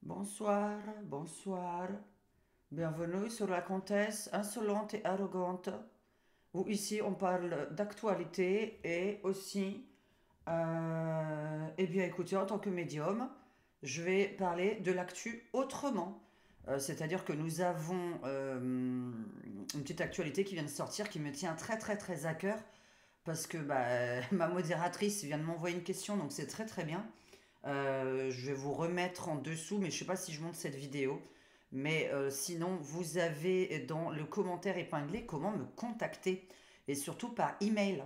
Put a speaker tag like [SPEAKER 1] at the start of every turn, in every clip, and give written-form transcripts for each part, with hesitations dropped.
[SPEAKER 1] Bonsoir, bonsoir. Bienvenue sur la comtesse insolente et arrogante, où ici on parle d'actualité et aussi, eh bien écoutez, en tant que médium, je vais parler de l'actu autrement. C'est-à-dire que nous avons une petite actualité qui vient de sortir qui me tient très très très à cœur parce que ma modératrice vient de m'envoyer une question, donc c'est très très bien. Je vais vous remettre en dessous, mais je ne sais pas si je monte cette vidéo. Mais sinon, vous avez dans le commentaire épinglé comment me contacter et surtout par email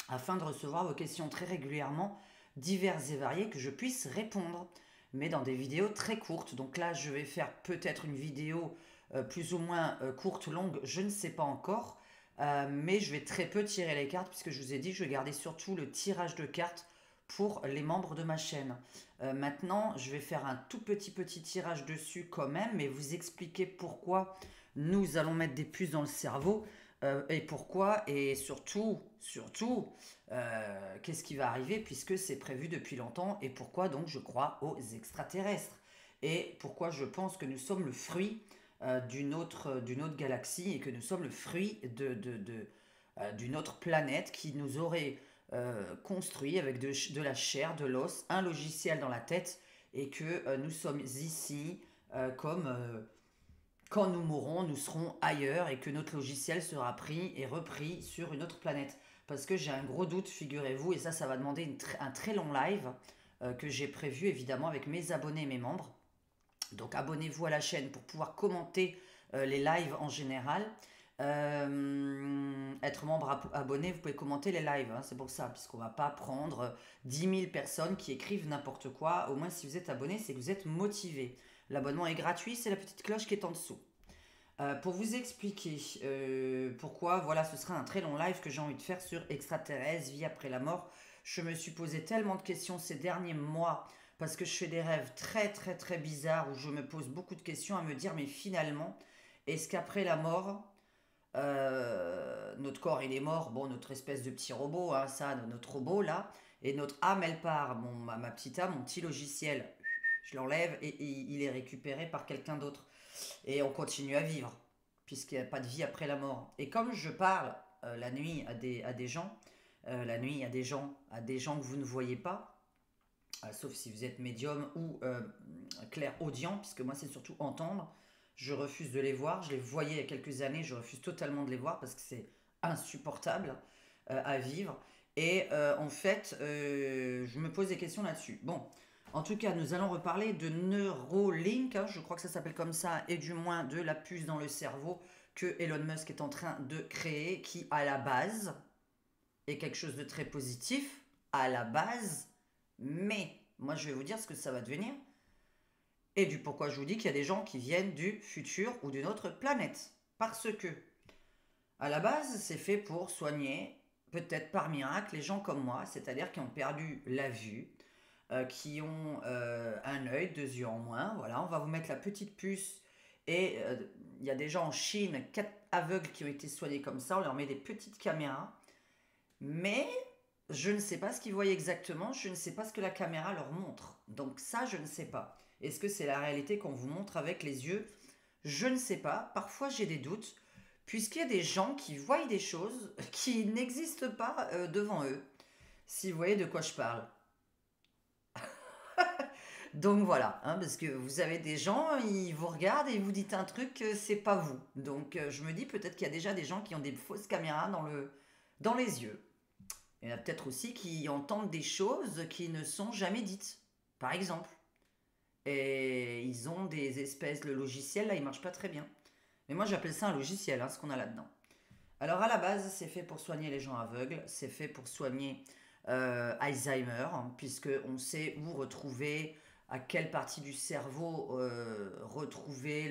[SPEAKER 1] afin de recevoir vos questions très régulièrement, diverses et variées, que je puisse répondre, mais dans des vidéos très courtes. Donc là, je vais faire peut-être une vidéo plus ou moins courte, longue, je ne sais pas encore. Mais je vais très peu tirer les cartes puisque je vous ai dit que je vais garder surtout le tirage de cartes pour les membres de ma chaîne. Maintenant, je vais faire un tout petit tirage dessus quand même, mais vous expliquer pourquoi nous allons mettre des puces dans le cerveau et pourquoi, et surtout, qu'est-ce qui va arriver puisque c'est prévu depuis longtemps et pourquoi donc je crois aux extraterrestres et pourquoi je pense que nous sommes le fruit d'une autre galaxie et que nous sommes le fruit d'une autre planète qui nous aurait construit avec de la chair, de l'os, un logiciel dans la tête et que nous sommes ici comme quand nous mourrons, nous serons ailleurs et que notre logiciel sera pris et repris sur une autre planète. Parce que j'ai un gros doute, figurez-vous, et ça va demander un très long live que j'ai prévu évidemment avec mes abonnés et mes membres. Donc abonnez-vous à la chaîne pour pouvoir commenter les lives en général. Être membre abonné, vous pouvez commenter les lives, hein, c'est pour ça, puisqu'on va pas prendre 10 000 personnes qui écrivent n'importe quoi. Au moins si vous êtes abonné, c'est que vous êtes motivé. L'abonnement est gratuit, c'est la petite cloche qui est en dessous. Pour vous expliquer pourquoi, voilà, ce sera un très long live que j'ai envie de faire sur extraterrestres, vie après la mort. Je me suis posé tellement de questions ces derniers mois parce que je fais des rêves très bizarres où je me pose beaucoup de questions à me dire, mais finalement, est-ce qu'après la mort, notre corps il est mort, bon, notre espèce de petit robot, hein, ça, notre robot là, et notre âme elle part, ma petite âme, mon petit logiciel, je l'enlève et il est récupéré par quelqu'un d'autre. Et on continue à vivre, puisqu'il n'y a pas de vie après la mort. Et comme je parle la nuit à des gens, la nuit à des gens que vous ne voyez pas, sauf si vous êtes médium ou clair-audient, puisque moi c'est surtout entendre. Je refuse de les voir. Je les voyais il y a quelques années, je refuse totalement de les voir parce que c'est insupportable à vivre. Et en fait, je me pose des questions là-dessus. Bon, en tout cas, nous allons reparler de Neuralink, hein, je crois que ça s'appelle comme ça, et du moins de la puce dans le cerveau que Elon Musk est en train de créer, qui à la base est quelque chose de très positif, à la base, mais moi je vais vous dire ce que ça va devenir et du pourquoi je vous dis qu'il y a des gens qui viennent du futur ou d'une autre planète. Parce que, à la base, c'est fait pour soigner, peut-être par miracle, les gens comme moi, c'est-à-dire qui ont perdu la vue, qui ont un œil, deux yeux en moins. Voilà, on va vous mettre la petite puce. Et il y a des gens en Chine, 4 aveugles qui ont été soignés comme ça. On leur met des petites caméras. Mais je ne sais pas ce qu'ils voient exactement. Je ne sais pas ce que la caméra leur montre. Donc ça, je ne sais pas. Est-ce que c'est la réalité qu'on vous montre avec les yeux? Je ne sais pas. Parfois, j'ai des doutes. Puisqu'il y a des gens qui voient des choses qui n'existent pas devant eux. Si vous voyez de quoi je parle. Donc voilà, hein, parce que vous avez des gens, ils vous regardent et vous dites un truc, c'est pas vous. Donc je me dis peut-être qu'il y a déjà des gens qui ont des fausses caméras dans les yeux. Il y en a peut-être aussi qui entendent des choses qui ne sont jamais dites, par exemple. Et ils ont des espèces, le logiciel là, il marche pas très bien. Mais moi j'appelle ça un logiciel, hein, ce qu'on a là-dedans. Alors à la base, c'est fait pour soigner les gens aveugles, c'est fait pour soigner Alzheimer, hein, puisque on sait où retrouver, à quelle partie du cerveau retrouver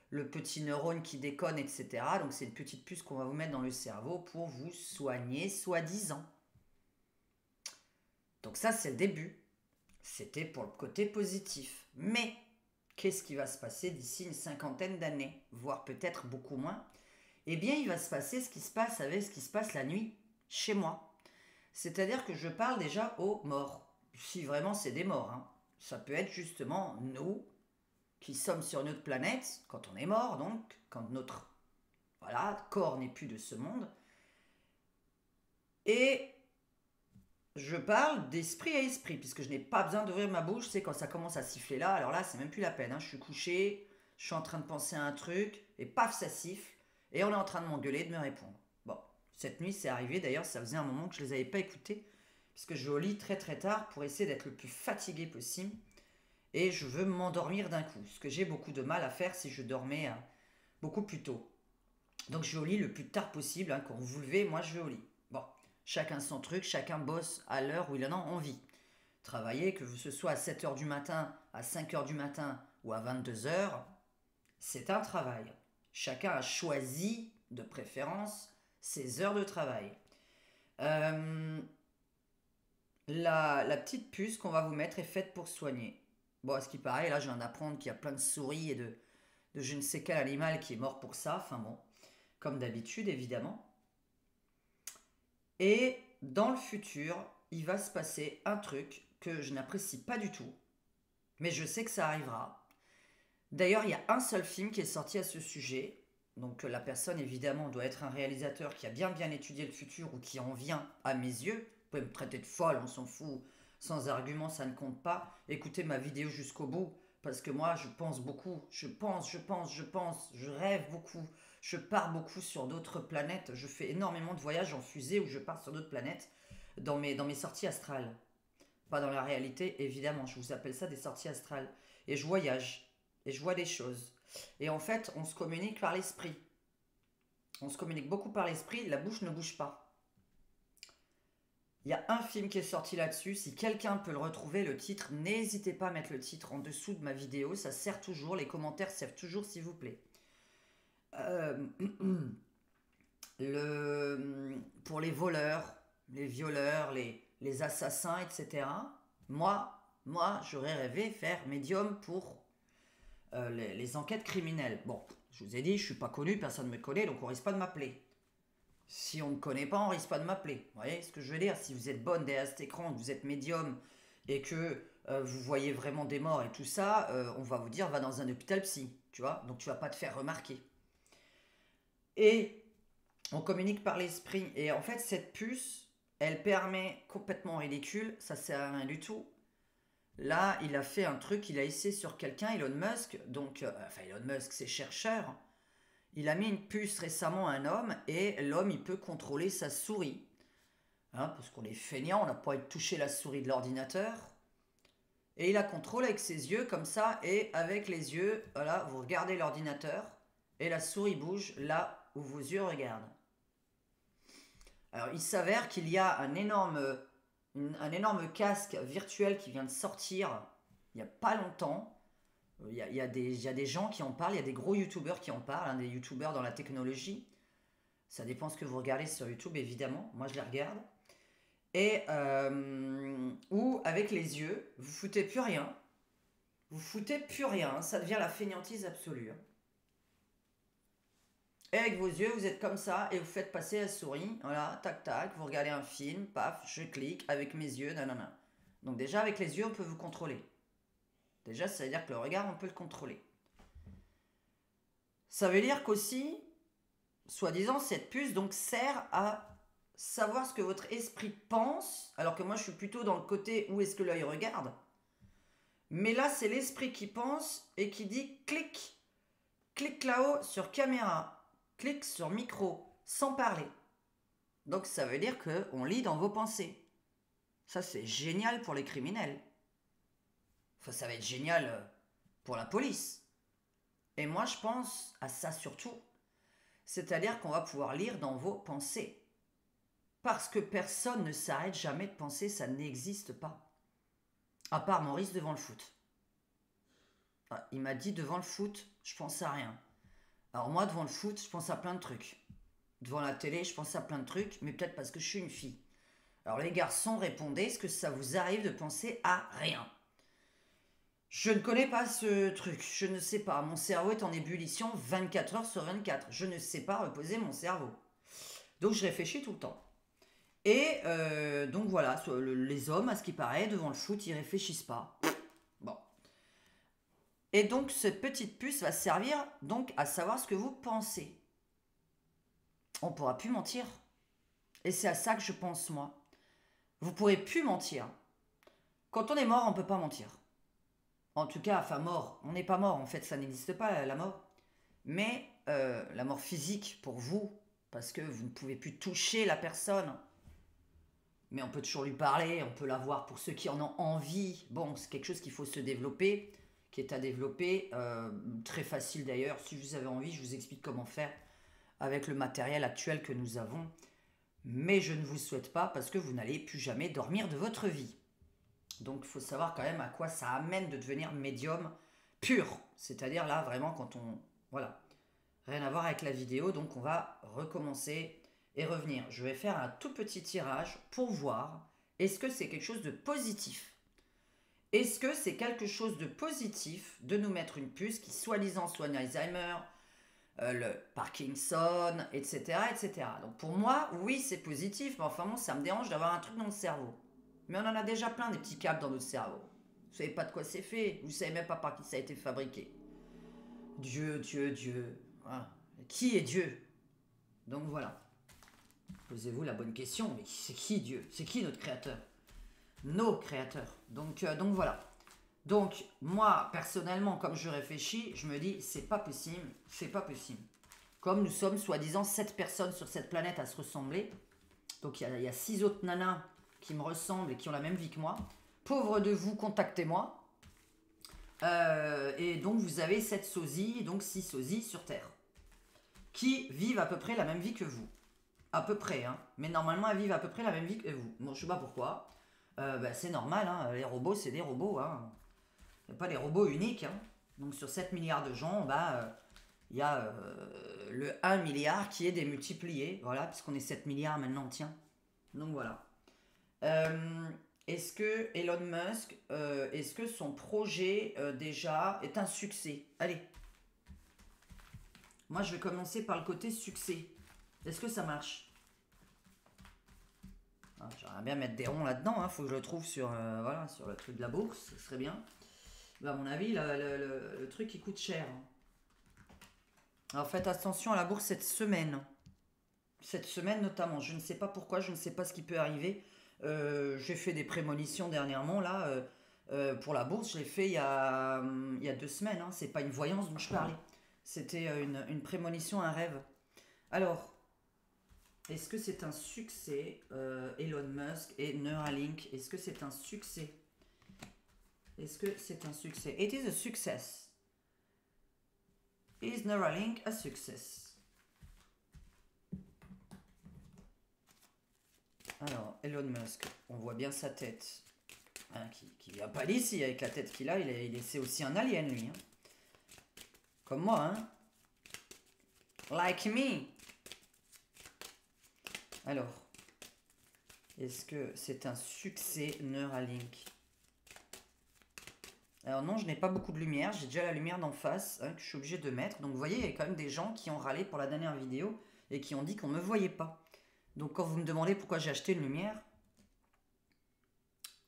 [SPEAKER 1] le petit neurone qui déconne, etc. Donc c'est une petite puce qu'on va vous mettre dans le cerveau pour vous soigner, soi-disant. Donc ça, c'est le début. C'était pour le côté positif. Mais qu'est-ce qui va se passer d'ici une cinquantaine d'années, voire peut-être beaucoup moins? Eh bien, il va se passer ce qui se passe avec ce qui se passe la nuit, chez moi. C'est-à-dire que je parle déjà aux morts. Si vraiment c'est des morts, hein. Ça peut être justement nous, qui sommes sur notre planète, quand on est mort donc, quand notre corps n'est plus de ce monde. Et je parle d'esprit à esprit, puisque je n'ai pas besoin d'ouvrir ma bouche, c'est quand ça commence à siffler là, alors là c'est même plus la peine, hein. Je suis couché, je suis en train de penser à un truc, et paf ça siffle, et on est en train de m'engueuler, de me répondre. Bon, cette nuit c'est arrivé, d'ailleurs ça faisait un moment que je les avais pas écoutés, puisque je vais au lit très très tard pour essayer d'être le plus fatigué possible, et je veux m'endormir d'un coup, ce que j'ai beaucoup de mal à faire si je dormais beaucoup plus tôt. Donc je vais au lit le plus tard possible, hein. Quand vous vous levez, moi je vais au lit. Bon, chacun son truc, chacun bosse à l'heure où il en a envie. Travailler, que ce soit à 7 heures du matin, à 5 heures du matin ou à 22 heures, c'est un travail. Chacun a choisi, de préférence, ses heures de travail. Euh, la petite puce qu'on va vous mettre est faite pour soigner. Bon, à ce qui paraît, là je viens d'apprendre qu'il y a plein de souris et de je ne sais quel animal qui est mort pour ça. Enfin bon, comme d'habitude évidemment. Et dans le futur, il va se passer un truc que je n'apprécie pas du tout, mais je sais que ça arrivera. D'ailleurs, il y a un seul film qui est sorti à ce sujet. Donc la personne, évidemment, doit être un réalisateur qui a bien étudié le futur ou qui en vient à mes yeux. Vous pouvez me traiter de folle, on s'en fout. Sans argument, ça ne compte pas. Écoutez ma vidéo jusqu'au bout, parce que moi, je pense beaucoup. Je rêve beaucoup. Je pars beaucoup sur d'autres planètes. Je fais énormément de voyages en fusée où je pars sur d'autres planètes dans mes sorties astrales. Pas dans la réalité, évidemment. Je vous appelle ça des sorties astrales. Et je voyage. Et je vois des choses. Et en fait, on se communique par l'esprit. On se communique beaucoup par l'esprit, la bouche ne bouge pas. Il y a un film qui est sorti là-dessus. Si quelqu'un peut le retrouver, le titre, n'hésitez pas à mettre le titre en dessous de ma vidéo. Ça sert toujours, les commentaires servent toujours, s'il vous plaît. Euh, pour les voleurs, les violeurs, les assassins, etc. Moi, j'aurais rêvé faire médium pour les enquêtes criminelles. Bon, je vous ai dit, je suis pas connu, personne ne me connaît, donc on risque pas de m'appeler. Si on ne me connaît pas, on risque pas de m'appeler. Vous voyez ce que je veux dire? Si vous êtes bonne derrière cet écran, que vous êtes médium et que vous voyez vraiment des morts et tout ça, on va vous dire va dans un hôpital psy, tu vois? Donc tu vas pas te faire remarquer. Et on communique par l'esprit. Et en fait, cette puce, elle permet complètement ridicule, ça sert à rien du tout. Là, il a fait un truc, il a essayé sur quelqu'un, Elon Musk, donc, enfin Elon Musk, c'est chercheur. Il a mis une puce récemment à un homme et l'homme, il peut contrôler sa souris. Hein, parce qu'on est feignant, on n'a pas envie de toucher la souris de l'ordinateur. Et il la contrôle avec ses yeux comme ça, et avec les yeux, voilà, vous regardez l'ordinateur et la souris bouge là où vos yeux regardent. Alors, il s'avère qu'il y a un énorme casque virtuel qui vient de sortir il n'y a pas longtemps. Il y a des gens qui en parlent, il y a des gros youtubeurs qui en parlent, hein, des youtubeurs dans la technologie. Ça dépend ce que vous regardez sur YouTube, évidemment. Moi, je les regarde. Et où, avec les yeux, vous foutez plus rien. Vous foutez plus rien. Ça devient la fainéantise absolue. Et avec vos yeux, vous êtes comme ça et vous faites passer la souris. Voilà, tac tac. Vous regardez un film, paf, je clique avec mes yeux, nanana. Donc déjà, avec les yeux, on peut vous contrôler. Déjà, ça veut dire que le regard, on peut le contrôler. Ça veut dire qu'aussi, soi-disant, cette puce donc sert à savoir ce que votre esprit pense, alors que moi, je suis plutôt dans le côté où est-ce que l'œil regarde. Mais là, c'est l'esprit qui pense et qui dit clic, clique là-haut sur caméra, clique sur micro, sans parler. Donc ça veut dire qu'on lit dans vos pensées. Ça, c'est génial pour les criminels. Enfin, ça va être génial pour la police. Et moi, je pense à ça surtout. C'est-à-dire qu'on va pouvoir lire dans vos pensées. Parce que personne ne s'arrête jamais de penser, ça n'existe pas. À part Maurice devant le foot. Ah, il m'a dit devant le foot, je pense à rien. Alors moi, devant le foot, je pense à plein de trucs. Devant la télé, je pense à plein de trucs, mais peut-être parce que je suis une fille. Alors les garçons, répondez, est-ce que ça vous arrive de penser à rien? Je ne connais pas ce truc, je ne sais pas. Mon cerveau est en ébullition 24 heures sur 24. Je ne sais pas reposer mon cerveau. Donc je réfléchis tout le temps. Et donc voilà, les hommes, à ce qui paraît, devant le foot, ils réfléchissent pas. Bon. Et donc, cette petite puce va servir donc à savoir ce que vous pensez. On ne pourra plus mentir. Et c'est à ça que je pense, moi. Vous ne pourrez plus mentir. Quand on est mort, on ne peut pas mentir. En tout cas, enfin mort, on n'est pas mort, en fait, ça n'existe pas, la mort. Mais la mort physique pour vous, parce que vous ne pouvez plus toucher la personne. Mais on peut toujours lui parler, on peut la voir pour ceux qui en ont envie. Bon, c'est quelque chose qu'il faut se développer, qui est à développer. Très facile d'ailleurs, si vous avez envie, je vous explique comment faire avec le matériel actuel que nous avons. Mais je ne vous souhaite pas parce que vous n'allez plus jamais dormir de votre vie. Donc il faut savoir quand même à quoi ça amène de devenir médium pur. C'est-à-dire là vraiment quand on... Voilà. Rien à voir avec la vidéo, donc on va recommencer et revenir. Je vais faire un tout petit tirage pour voir est-ce que c'est quelque chose de positif. Est-ce que c'est quelque chose de positif de nous mettre une puce qui soi-disant soigne Alzheimer, le Parkinson, etc., etc. Donc pour moi, oui, c'est positif, mais enfin bon, ça me dérange d'avoir un truc dans le cerveau. Mais on en a déjà plein des petits câbles dans notre cerveau. Vous savez pas de quoi c'est fait, vous savez même pas par qui ça a été fabriqué. Dieu, Dieu, Dieu. Hein. Qui est Dieu? Donc voilà. Posez-vous la bonne question, mais c'est qui Dieu? C'est qui notre créateur? Nos créateurs. Donc voilà. Donc moi, personnellement, comme je réfléchis, je me dis, c'est pas possible, c'est pas possible. Comme nous sommes soi-disant 7 personnes sur cette planète à se ressembler, donc il y a 6 autres nanas qui me ressemblent et qui ont la même vie que moi. Pauvre de vous, contactez-moi. Et donc vous avez 7 sosies, donc 6 sosies sur Terre, qui vivent à peu près la même vie que vous. À peu près, hein. Mais normalement elles vivent à peu près la même vie que vous. Bon, je sais pas pourquoi. C'est normal, hein. Les robots c'est des robots. Hein. Il n'y a pas des robots uniques. Hein. Donc sur 7 milliards de gens, il y a le 1 milliard qui est démultiplié. Voilà, puisqu'on est 7 milliards maintenant, tiens. Donc voilà. Est-ce que Elon Musk, est-ce que son projet déjà est un succès? Allez. Moi, je vais commencer par le côté succès. Est-ce que ça marche? J'aimerais bien mettre des ronds là-dedans. Il faut que je le trouve sur, voilà, sur le truc de la bourse. Ce serait bien. À mon avis, le truc, il coûte cher. Alors faites attention à la bourse cette semaine. Cette semaine notamment. Je ne sais pas pourquoi, je ne sais pas ce qui peut arriver. J'ai fait des prémonitions dernièrement là pour la bourse. Je l'ai fait il y a 2 semaines. Hein. C'est pas une voyance dont je parlais. C'était une prémonition, un rêve. Alors, est-ce que c'est un succès Elon Musk et Neuralink, est-ce que c'est un succès? Est-ce que c'est un succès? It is a success. Is Neuralink a success? Alors, Elon Musk, on voit bien sa tête. Hein, qui vient pas d'ici avec la tête qu'il a, c'est aussi un alien lui. Hein. Comme moi, hein. Like me. Alors, est-ce que c'est un succès Neuralink? Alors non, je n'ai pas beaucoup de lumière, j'ai déjà la lumière d'en face hein, que je suis obligé de mettre. Donc vous voyez, il y a quand même des gens qui ont râlé pour la dernière vidéo et qui ont dit qu'on ne me voyait pas. Donc quand vous me demandez pourquoi j'ai acheté une lumière,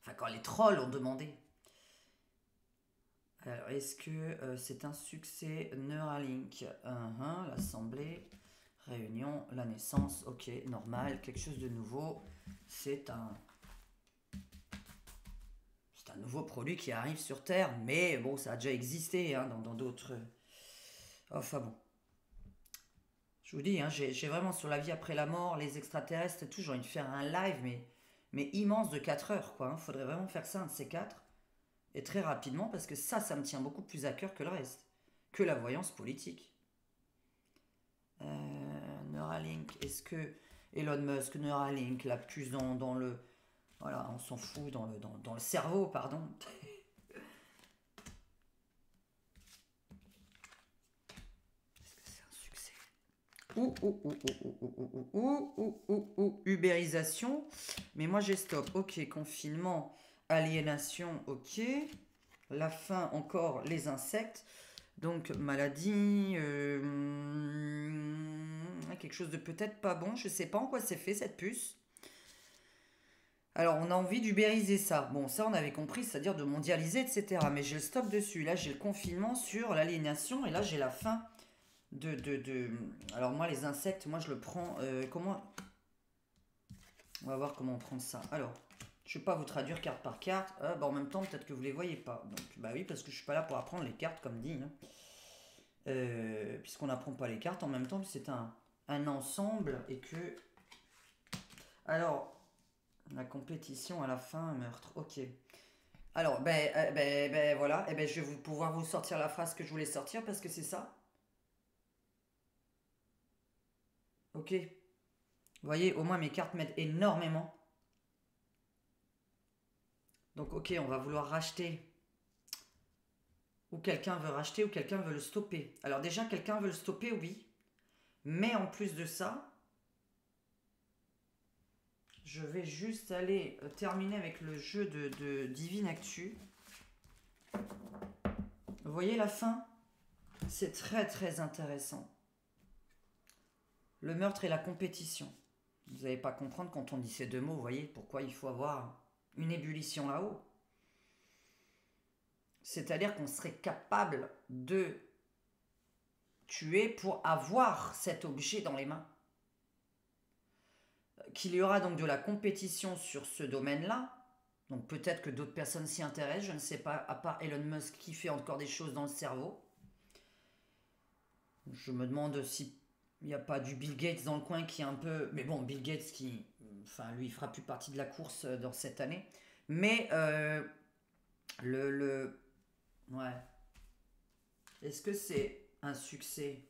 [SPEAKER 1] enfin quand les trolls ont demandé. Alors est-ce que c'est un succès Neuralink? L'assemblée, réunion, la naissance, ok, normal, quelque chose de nouveau. C'est un nouveau produit qui arrive sur Terre, mais bon, ça a déjà existé hein, dans d'autres... Enfin bon. Je vous dis, hein, j'ai vraiment sur la vie après la mort, les extraterrestres, tout, j'ai envie de faire un live, mais immense de 4 heures, quoi. Hein. Faudrait vraiment faire ça, un de ces 4, et très rapidement, parce que ça me tient beaucoup plus à cœur que le reste, que la voyance politique. Neuralink, est-ce que Elon Musk, Neuralink, la puce dans le... Voilà, on s'en fout, dans le cerveau, pardon. Ubérisation. Mais moi j'ai stop. Ok, confinement, aliénation, ok. La faim, encore les insectes. Donc maladie, quelque chose de peut-être pas bon. Je sais pas en quoi c'est fait cette puce. Alors, on a envie d'ubériser ça. Bon, ça, on avait compris, c'est-à-dire de mondialiser, etc. Mais j'ai le stop dessus. Là, j'ai le confinement sur l'aliénation. Et là, j'ai la fin de... Alors, moi, les insectes, moi, je le prends... comment... On va voir comment on prend ça. Alors, je ne vais pas vous traduire carte par carte. Bah, en même temps, peut-être que vous ne les voyez pas. Donc, bah oui, parce que je ne suis pas là pour apprendre les cartes, comme dit. Hein. Puisqu'on n'apprend pas les cartes en même temps, c'est un ensemble et que... Alors, la compétition à la fin, un meurtre. Ok. Alors, voilà. Et ben, je vais pouvoir vous sortir la phrase que je voulais sortir parce que c'est ça. Ok. Vous voyez, au moins mes cartes m'aident énormément. Donc, ok, on va vouloir racheter. Ou quelqu'un veut racheter ou quelqu'un veut le stopper. Alors déjà, quelqu'un veut le stopper, oui. Mais en plus de ça, je vais juste aller terminer avec le jeu de Divine Actu. Vous voyez la fin? C'est très très intéressant. Le meurtre et la compétition. Vous n'allez pas comprendre quand on dit ces deux mots, vous voyez, pourquoi il faut avoir une ébullition là-haut. C'est-à-dire qu'on serait capable de tuer pour avoir cet objet dans les mains. Qu'il y aura donc de la compétition sur ce domaine-là. Donc peut-être que d'autres personnes s'y intéressent, je ne sais pas, à part Elon Musk qui fait encore des choses dans le cerveau. Je me demande si il n'y a pas du Bill Gates dans le coin qui est un peu... Mais bon, Bill Gates qui... Enfin, lui, il fera plus partie de la course dans cette année. Mais Ouais. Est-ce que c'est un succès?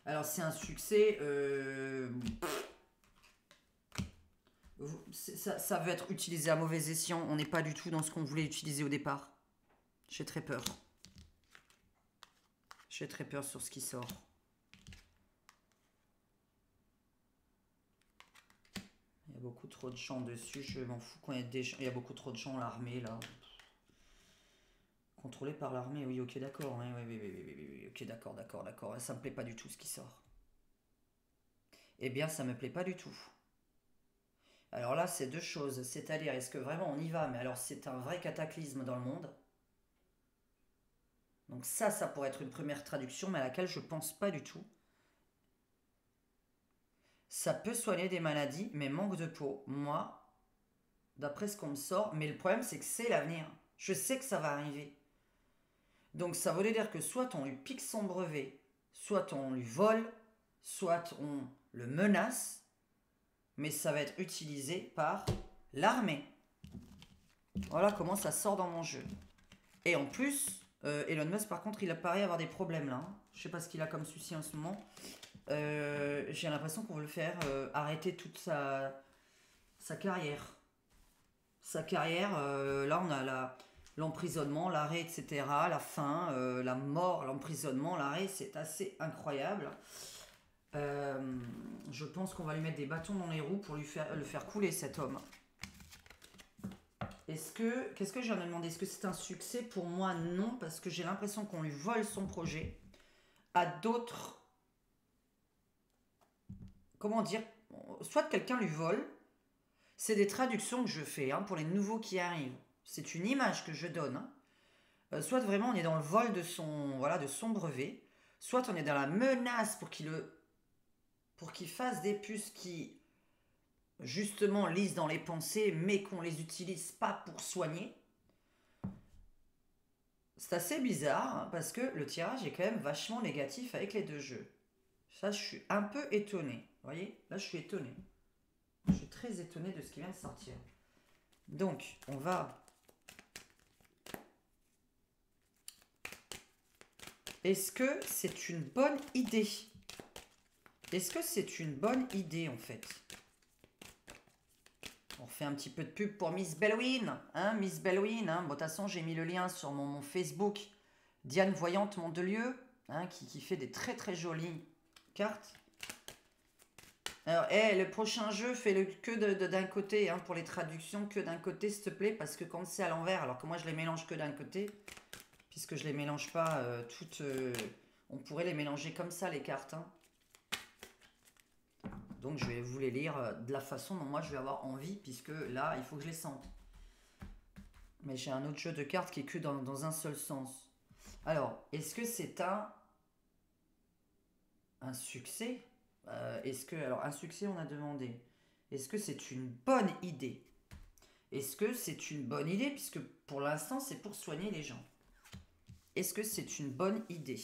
[SPEAKER 1] Alors, c'est un succès... ça veut être utilisé à mauvais escient. On n'est pas du tout dans ce qu'on voulait utiliser au départ. J'ai très peur. J'ai très peur sur ce qui sort. Il y a beaucoup trop de gens dessus. Je m'en fous quand il y a beaucoup trop de gens, l'armée là. Contrôlé par l'armée, oui, ok, d'accord. Oui, ok, d'accord. Ça me plaît pas du tout ce qui sort. Eh bien, ça me plaît pas du tout. Alors là, c'est deux choses. C'est-à-dire, est-ce que vraiment on y va? Mais alors, c'est un vrai cataclysme dans le monde. Donc ça pourrait être une première traduction, mais à laquelle je pense pas du tout. Ça peut soigner des maladies, mais manque de peau. Moi, d'après ce qu'on me sort, mais le problème, c'est que c'est l'avenir. Je sais que ça va arriver. Donc ça voulait dire que soit on lui pique son brevet, soit on lui vole, soit on le menace, mais ça va être utilisé par l'armée. Voilà comment ça sort dans mon jeu. Et en plus, Elon Musk, par contre, il apparaît avoir des problèmes là. Je sais pas ce qu'il a comme souci en ce moment. J'ai l'impression qu'on veut le faire arrêter toute sa carrière. Sa carrière, là on a l'emprisonnement, l'arrêt, etc. La fin, la mort, l'emprisonnement, l'arrêt, c'est assez incroyable. Je pense qu'on va lui mettre des bâtons dans les roues pour le faire couler, cet homme. Qu'est-ce que j'en ai demandé? Est-ce que c'est un succès? Pour moi, non, parce que j'ai l'impression qu'on lui vole son projet. À d'autres, comment dire, soit quelqu'un lui vole, c'est des traductions que je fais hein, pour les nouveaux qui arrivent. C'est une image que je donne. Hein. Soit vraiment on est dans le vol de son brevet, soit on est dans la menace pour qu'il fasse des puces qui justement lisent dans les pensées, mais qu'on les utilise pas pour soigner. C'est assez bizarre hein, parce que le tirage est quand même vachement négatif avec les deux jeux. Ça, je suis un peu étonné. Vous voyez, là, je suis étonné. Je suis très étonné de ce qui vient de sortir. Donc, on va... Est-ce que c'est une bonne idée? Est-ce que c'est une bonne idée, en fait? On fait un petit peu de pub pour Miss Bellwin. Hein, Miss Bellwin. Hein. Bon, de toute façon, j'ai mis le lien sur mon Facebook. Diane Voyante Mondelieu, hein, qui fait des très très jolies cartes. Alors, le prochain jeu, fais-le que d'un côté, hein, pour les traductions, que d'un côté, s'il te plaît, parce que quand c'est à l'envers, alors que moi, je les mélange que d'un côté, puisque je les mélange pas toutes... on pourrait les mélanger comme ça, les cartes. Hein. Donc je vais vous les lire de la façon dont moi je vais avoir envie, puisque là, il faut que je les sente. Mais j'ai un autre jeu de cartes qui est que dans un seul sens. Alors, est-ce que c'est un succès? Alors, un succès, on a demandé. Est-ce que c'est une bonne idée? Est-ce que c'est une bonne idée? Puisque pour l'instant, c'est pour soigner les gens. Est-ce que c'est une bonne idée?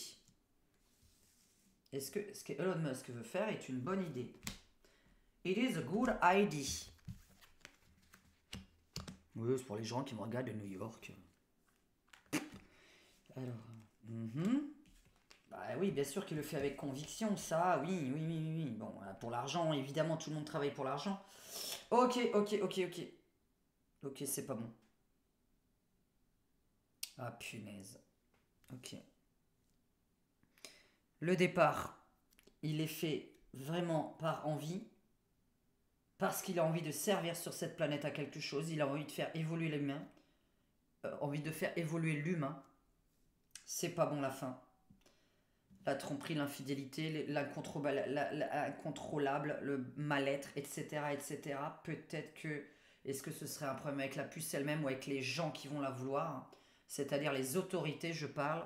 [SPEAKER 1] Est-ce que ce que Elon Musk veut faire est une bonne idée? It is a good idea. Oui, c'est pour les gens qui me regardent de New York. Alors, bah oui, bien sûr qu'il le fait avec conviction, ça, oui. Bon, pour l'argent, évidemment, tout le monde travaille pour l'argent. Ok. Ok, c'est pas bon. Ah, punaise. Ok. Le départ, il est fait vraiment par envie, parce qu'il a envie de servir sur cette planète à quelque chose, il a envie de faire évoluer l'humain, C'est pas bon la fin. La tromperie, l'infidélité, l'incontrôlable, le mal-être, etc., etc. Peut-être que, est-ce que ce serait un problème avec la puce elle-même ou avec les gens qui vont la vouloir, c'est-à-dire les autorités, je parle.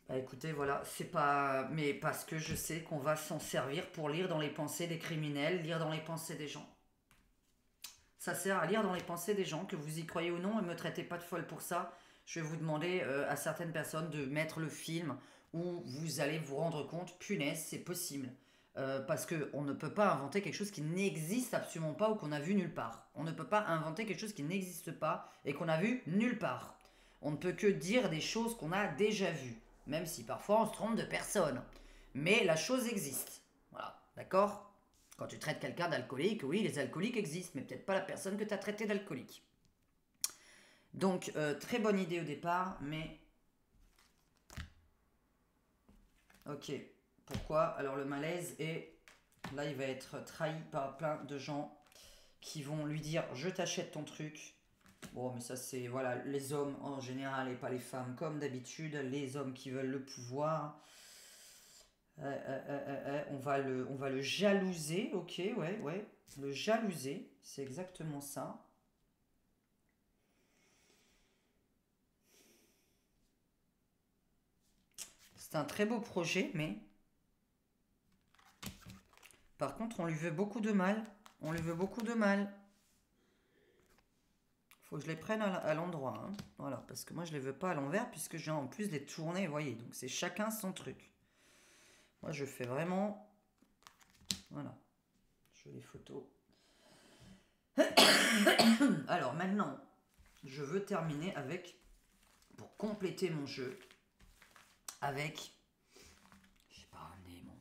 [SPEAKER 1] Bah écoutez, voilà, c'est pas. Mais parce que je sais qu'on va s'en servir pour lire dans les pensées des criminels, lire dans les pensées des gens. Ça sert à lire dans les pensées des gens, que vous y croyez ou non, et me traitez pas de folle pour ça. Je vais vous demander à certaines personnes de mettre le film où vous allez vous rendre compte, punaise, c'est possible. Parce qu'on ne peut pas inventer quelque chose qui n'existe absolument pas ou qu'on a vu nulle part. On ne peut pas inventer quelque chose qui n'existe pas et qu'on a vu nulle part. On ne peut que dire des choses qu'on a déjà vues, même si parfois on se trompe de personne. Mais la chose existe. Voilà, d'accord? Quand tu traites quelqu'un d'alcoolique, oui, les alcooliques existent, mais peut-être pas la personne que tu as traité d'alcoolique. Donc, très bonne idée au départ, mais... Ok, pourquoi? Alors le malaise est... Là, il va être trahi par plein de gens qui vont lui dire « Je t'achète ton truc ». Bon, mais ça c'est... Voilà, les hommes en général et pas les femmes, comme d'habitude. Les hommes qui veulent le pouvoir. On va le jalouser, ok, ouais. Le jalouser, c'est exactement ça. C'est un très beau projet, mais... Par contre, on lui veut beaucoup de mal. Faut que je les prenne à l'endroit. Hein. Voilà, parce que moi, je les veux pas à l'envers, puisque j'ai en plus les tourner, vous voyez. Donc, c'est chacun son truc. Moi, je fais vraiment... Voilà. Jolie photo. Alors, maintenant, je veux terminer avec... Pour compléter mon jeu, avec... J'ai pas ramené mon...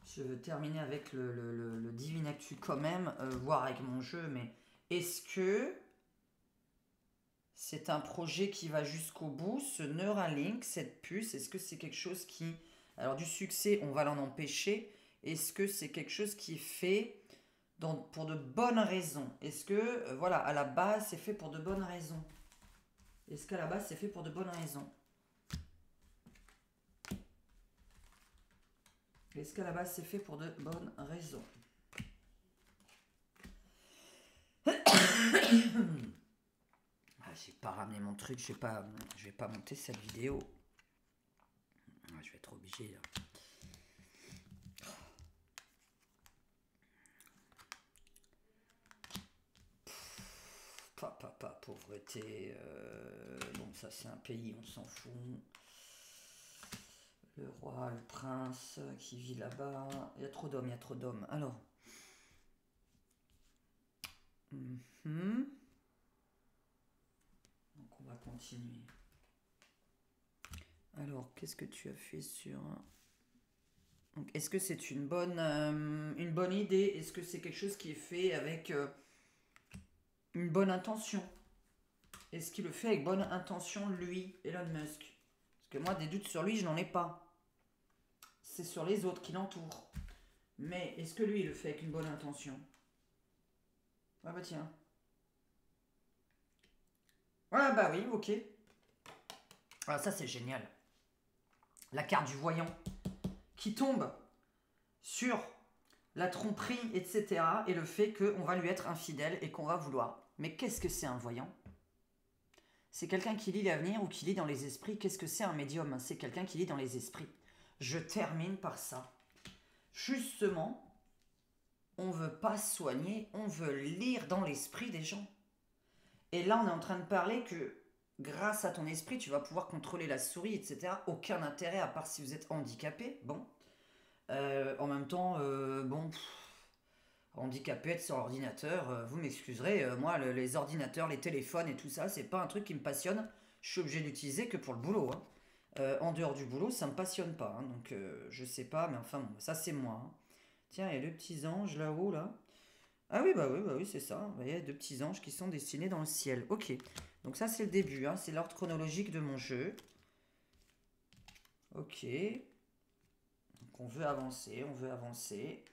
[SPEAKER 1] Je veux terminer avec le Divine Actu quand même, voire avec mon jeu, mais est-ce que c'est un projet qui va jusqu'au bout, ce Neuralink, cette puce, est-ce que c'est quelque chose qui... Alors du succès, on va l'en empêcher. Est-ce que c'est quelque chose qui est fait pour de bonnes raisons? Est-ce que, voilà, à la base, c'est fait pour de bonnes raisons? Est-ce qu'à la base, c'est fait pour de bonnes raisons? Est-ce qu'à la base, c'est fait pour de bonnes raisons? J'ai pas ramené mon truc, je vais pas monter cette vidéo. Je vais être obligé. Là. Pauvreté. Bon, ça c'est un pays, on s'en fout. Le roi, le prince qui vit là-bas. Il y a trop d'hommes, Alors. Donc on va continuer. Alors, qu'est-ce que tu as fait sur... Donc, est-ce que c'est une bonne idée? Est-ce que c'est quelque chose qui est fait avec une bonne intention? Est-ce qu'il le fait avec bonne intention, lui, Elon Musk? Parce que moi, des doutes sur lui, je n'en ai pas. C'est sur les autres qui l'entourent. Mais est-ce que lui, il le fait avec une bonne intention? Ah bah tiens. Ah bah oui, ok. Ah ça c'est génial. La carte du voyant. qui tombe sur la tromperie, etc. et le fait qu'on va lui être infidèle et qu'on va vouloir. Mais qu'est-ce que c'est un voyant? C'est quelqu'un qui lit l'avenir ou qui lit dans les esprits. Qu'est-ce que c'est un médium? C'est quelqu'un qui lit dans les esprits. Je termine par ça. Justement, on ne veut pas soigner, on veut lire dans l'esprit des gens. Et là, on est en train de parler que grâce à ton esprit, tu vas pouvoir contrôler la souris, etc. Aucun intérêt à part si vous êtes handicapé. Bon. En même temps, bon, handicapé, être sur ordinateur, vous m'excuserez, moi, les ordinateurs, les téléphones et tout ça, c'est pas un truc qui me passionne. Je suis obligé d'utiliser que pour le boulot, hein. En dehors du boulot, ça me passionne pas, hein, donc je sais pas, mais enfin, bon, ça c'est moi, hein. Tiens, il y a deux petits anges là-haut, là. Ah oui, bah oui, c'est ça. Vous voyez, deux petits anges qui sont dessinés dans le ciel. Ok, donc ça c'est le début, hein, c'est l'ordre chronologique de mon jeu. Ok. Donc on veut avancer, on veut avancer.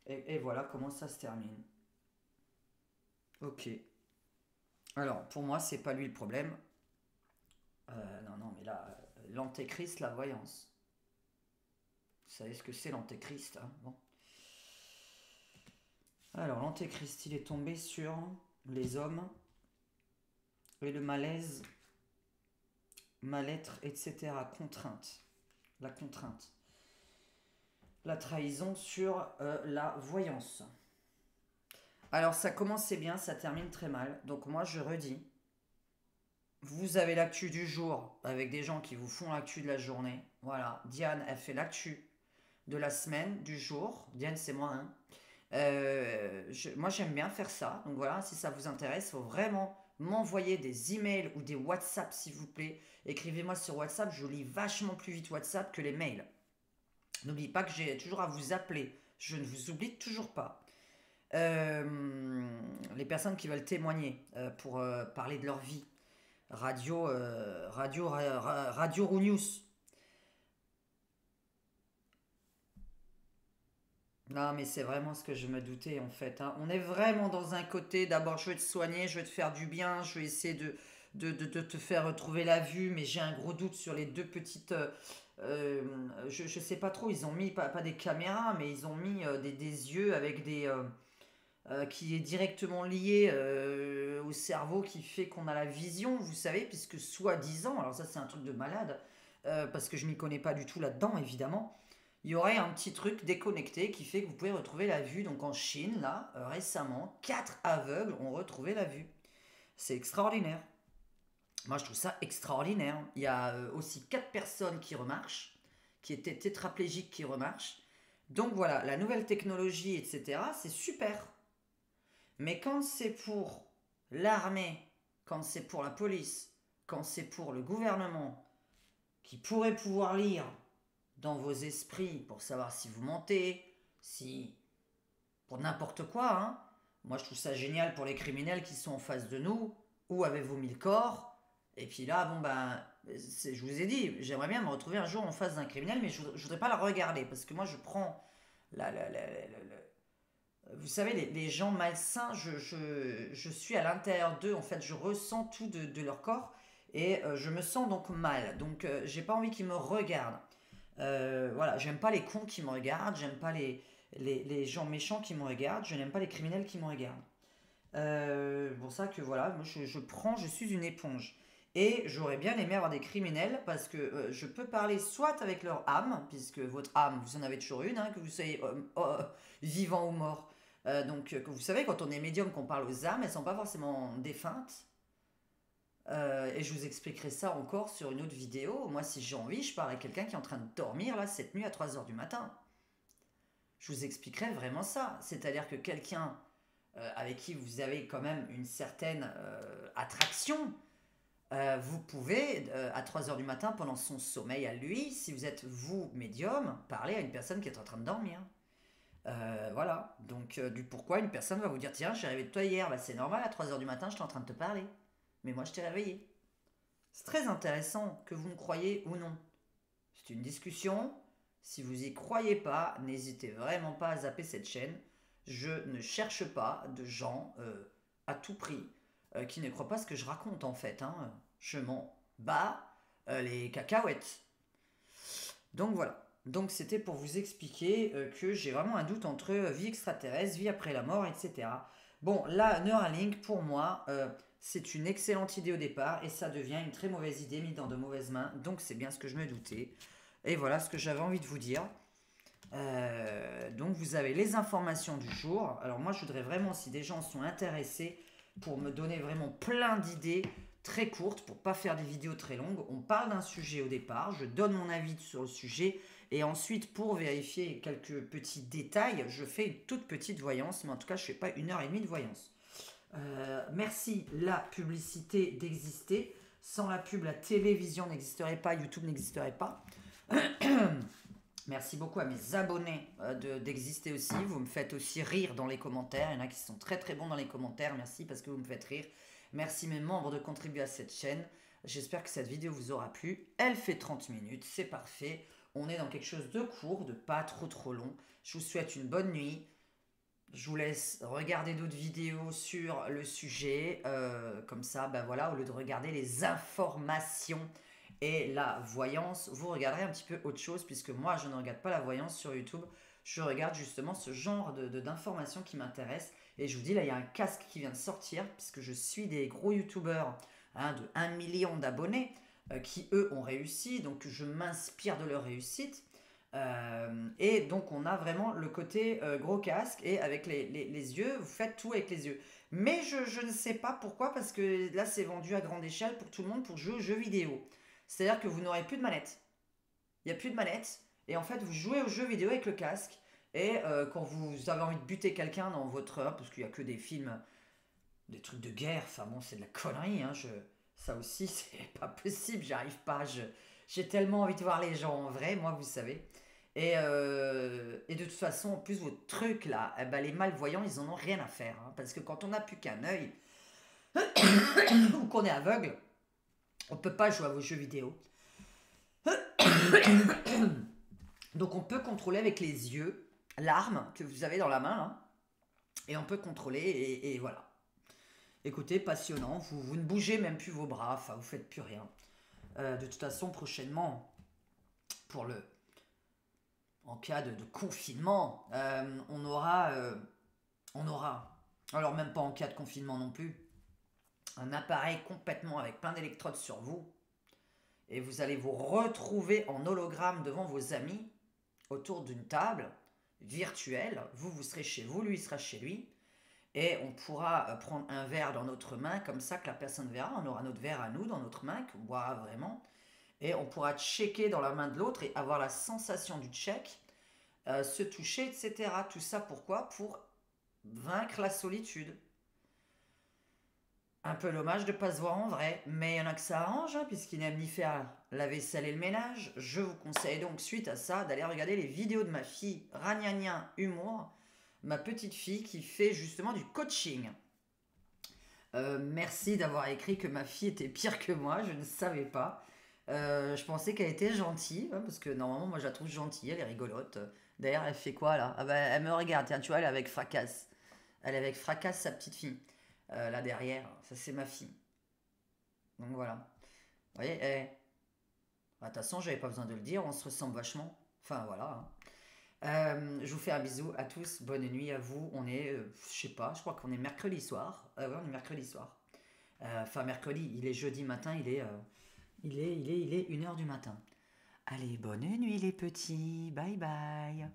[SPEAKER 1] Et voilà comment ça se termine. Ok. Alors, pour moi, c'est pas lui le problème. Non, non, mais là, l'antéchrist, la voyance. Vous savez ce que c'est l'antéchrist, hein? Bon. Alors, l'antéchrist, il est tombé sur les hommes et le malaise, mal-être, etc. Contrainte. La contrainte. La trahison sur la voyance. Alors, ça commence c'est bien, ça termine très mal. Donc, moi, je redis. Vous avez l'actu du jour avec des gens qui vous font l'actu de la journée. Voilà, Diane, elle fait l'actu de la semaine, du jour. Diane, c'est moi, hein. Moi, j'aime bien faire ça. Donc voilà, si ça vous intéresse, il faut vraiment m'envoyer des emails ou des WhatsApp, s'il vous plaît. Écrivez-moi sur WhatsApp, je lis vachement plus vite WhatsApp que les mails. N'oubliez pas que j'ai toujours à vous appeler. Je ne vous oublie toujours pas. Les personnes qui veulent témoigner pour parler de leur vie. Radio Roux News. Non, mais c'est vraiment ce que je me doutais en fait, hein. On est vraiment dans un côté, d'abord je vais te soigner, je vais te faire du bien, je vais essayer de te faire retrouver la vue, mais j'ai un gros doute sur les deux petites... je sais pas trop, ils ont mis, pas des caméras, mais ils ont mis des yeux avec des... qui est directement lié au cerveau qui fait qu'on a la vision, vous savez, puisque soi-disant, alors ça c'est un truc de malade, parce que je m'y connais pas du tout là-dedans évidemment, il y aurait un petit truc déconnecté qui fait que vous pouvez retrouver la vue. Donc en Chine, là, récemment, 4 aveugles ont retrouvé la vue. C'est extraordinaire. Moi je trouve ça extraordinaire. Il y a aussi 4 personnes qui remarchent, qui étaient tétraplégiques qui remarchent. Donc voilà, la nouvelle technologie, etc., c'est super. Mais quand c'est pour l'armée, quand c'est pour la police, quand c'est pour le gouvernement, qui pourrait pouvoir lire dans vos esprits pour savoir si vous mentez, si... pour n'importe quoi, hein. Moi je trouve ça génial pour les criminels qui sont en face de nous. Où avez-vous mis le corps? Et puis là, bon ben, je vous ai dit, j'aimerais bien me retrouver un jour en face d'un criminel, mais je voudrais pas la regarder, parce que moi je prends vous savez, les gens malsains, je suis à l'intérieur d'eux, en fait, je ressens tout de leur corps et je me sens donc mal. Donc, j'ai pas envie qu'ils me regardent. Voilà, j'aime pas les cons qui me regardent, j'aime pas les gens méchants qui me regardent, je n'aime pas les criminels qui me regardent. Pour ça que voilà, moi je suis une éponge. Et j'aurais bien aimé avoir des criminels parce que je peux parler soit avec leur âme, puisque votre âme, vous en avez toujours une, hein, que vous soyez vivant ou mort. Donc, que vous savez, quand on est médium, qu'on parle aux âmes, elles sont pas forcément défuntes. Et je vous expliquerai ça encore sur une autre vidéo. Moi, si j'ai envie, je parle à quelqu'un qui est en train de dormir là cette nuit à 3 heures du matin. Je vous expliquerai vraiment ça. C'est-à-dire que quelqu'un avec qui vous avez quand même une certaine attraction, vous pouvez, à 3 heures du matin, pendant son sommeil à lui, si vous êtes vous médium, parler à une personne qui est en train de dormir. Voilà, donc du pourquoi une personne va vous dire tiens, j'ai rêvé de toi hier, bah, c'est normal, à 3 heures du matin, je suis en train de te parler. Mais moi, je t'ai réveillé. C'est très intéressant que vous me croyez ou non. C'est une discussion. Si vous y croyez pas, n'hésitez vraiment pas à zapper cette chaîne. Je ne cherche pas de gens à tout prix qui ne croient pas ce que je raconte en fait, hein. Je m'en bats les cacahuètes. Donc voilà. Donc c'était pour vous expliquer que j'ai vraiment un doute entre vie extraterrestre, vie après la mort, etc. Bon, là, Neuralink, pour moi, c'est une excellente idée au départ et ça devient une très mauvaise idée mise dans de mauvaises mains. Donc c'est bien ce que je me doutais. Et voilà ce que j'avais envie de vous dire. Donc vous avez les informations du jour. Alors moi je voudrais vraiment, si des gens sont intéressés, pour me donner vraiment plein d'idées très courtes, pour pas faire des vidéos très longues, on parle d'un sujet au départ, je donne mon avis sur le sujet, et ensuite pour vérifier quelques petits détails, je fais une toute petite voyance, mais en tout cas je fais pas 1 h 30 de voyance. Merci la publicité d'exister. Sans la pub, la télévision n'existerait pas, YouTube n'existerait pas. Merci beaucoup à mes abonnés d'exister aussi. Vous me faites aussi rire dans les commentaires. Il y en a qui sont très très bons dans les commentaires. Merci parce que vous me faites rire. Merci mes membres de contribuer à cette chaîne. J'espère que cette vidéo vous aura plu. Elle fait 30 minutes, c'est parfait. On est dans quelque chose de court, de pas trop long. Je vous souhaite une bonne nuit. Je vous laisse regarder d'autres vidéos sur le sujet. Comme ça, ben voilà, au lieu de regarder les informations et la voyance, vous regarderez un petit peu autre chose, puisque moi je ne regarde pas la voyance sur YouTube, je regarde justement ce genre d'informations qui m'intéressent. Et je vous dis, là il y a un casque qui vient de sortir, puisque je suis des gros youtubeurs de 1 million d'abonnés qui eux ont réussi, donc je m'inspire de leur réussite. Et donc on a vraiment le côté gros casque, et avec les yeux, vous faites tout avec les yeux. Mais je ne sais pas pourquoi, parce que là c'est vendu à grande échelle pour tout le monde pour jouer aux jeux vidéo. C'est-à-dire que vous n'aurez plus de manette. Il n'y a plus de manette. Et en fait, vous jouez aux jeux vidéo avec le casque. Et quand vous avez envie de buter quelqu'un dans votre... parce qu'il n'y a que des films, des trucs de guerre. Enfin bon, c'est de la connerie. Hein, ça aussi, c'est pas possible. J'y arrive pas. J'ai tellement envie de voir les gens en vrai, moi, vous savez. Et de toute façon, en plus, votre truc là, eh ben, les malvoyants, ils en ont rien à faire. Hein, parce que quand on n'a plus qu'un œil, ou qu'on est aveugle, on peut pas jouer à vos jeux vidéo. Donc on peut contrôler avec les yeux l'arme que vous avez dans la main, là, et on peut contrôler, et voilà. Écoutez, passionnant, vous ne bougez même plus vos bras, enfin vous faites plus rien. De toute façon, prochainement, en cas de confinement, on aura, alors même pas en cas de confinement non plus, un appareil complètement avec plein d'électrodes sur vous, et vous allez vous retrouver en hologramme devant vos amis autour d'une table virtuelle. Vous serez chez vous, lui il sera chez lui, et on pourra prendre un verre dans notre main, comme ça que la personne verra. On aura notre verre à nous dans notre main, qu'on boira vraiment, et on pourra checker dans la main de l'autre et avoir la sensation du check, se toucher, etc. Tout ça pourquoi? Pour vaincre la solitude. Un peu dommage de ne pas se voir en vrai, mais il y en a que ça arrange, hein, puisqu'ils n'aiment ni faire la vaisselle et le ménage. Je vous conseille donc, suite à ça, d'aller regarder les vidéos de ma fille Ragnagna Humour, ma petite fille qui fait justement du coaching. Merci d'avoir écrit que ma fille était pire que moi, je ne savais pas. Je pensais qu'elle était gentille, hein, parce que normalement, moi je la trouve gentille, elle est rigolote. D'ailleurs, elle fait quoi là? Ah bah, elle me regarde, tiens, tu vois, elle est avec fracasse. Elle est avec fracasse sa petite fille. Là derrière, ça c'est ma fille. Donc voilà. Vous voyez, de toute façon, j'avais pas besoin de le dire, on se ressemble vachement. Enfin voilà. Hein. Je vous fais un bisou à tous, bonne nuit à vous. On est, je sais pas, je crois qu'on est mercredi soir. Ouais, on est mercredi soir. Enfin, mercredi, il est jeudi matin, il est 1 h du matin. Allez, bonne nuit les petits, bye bye.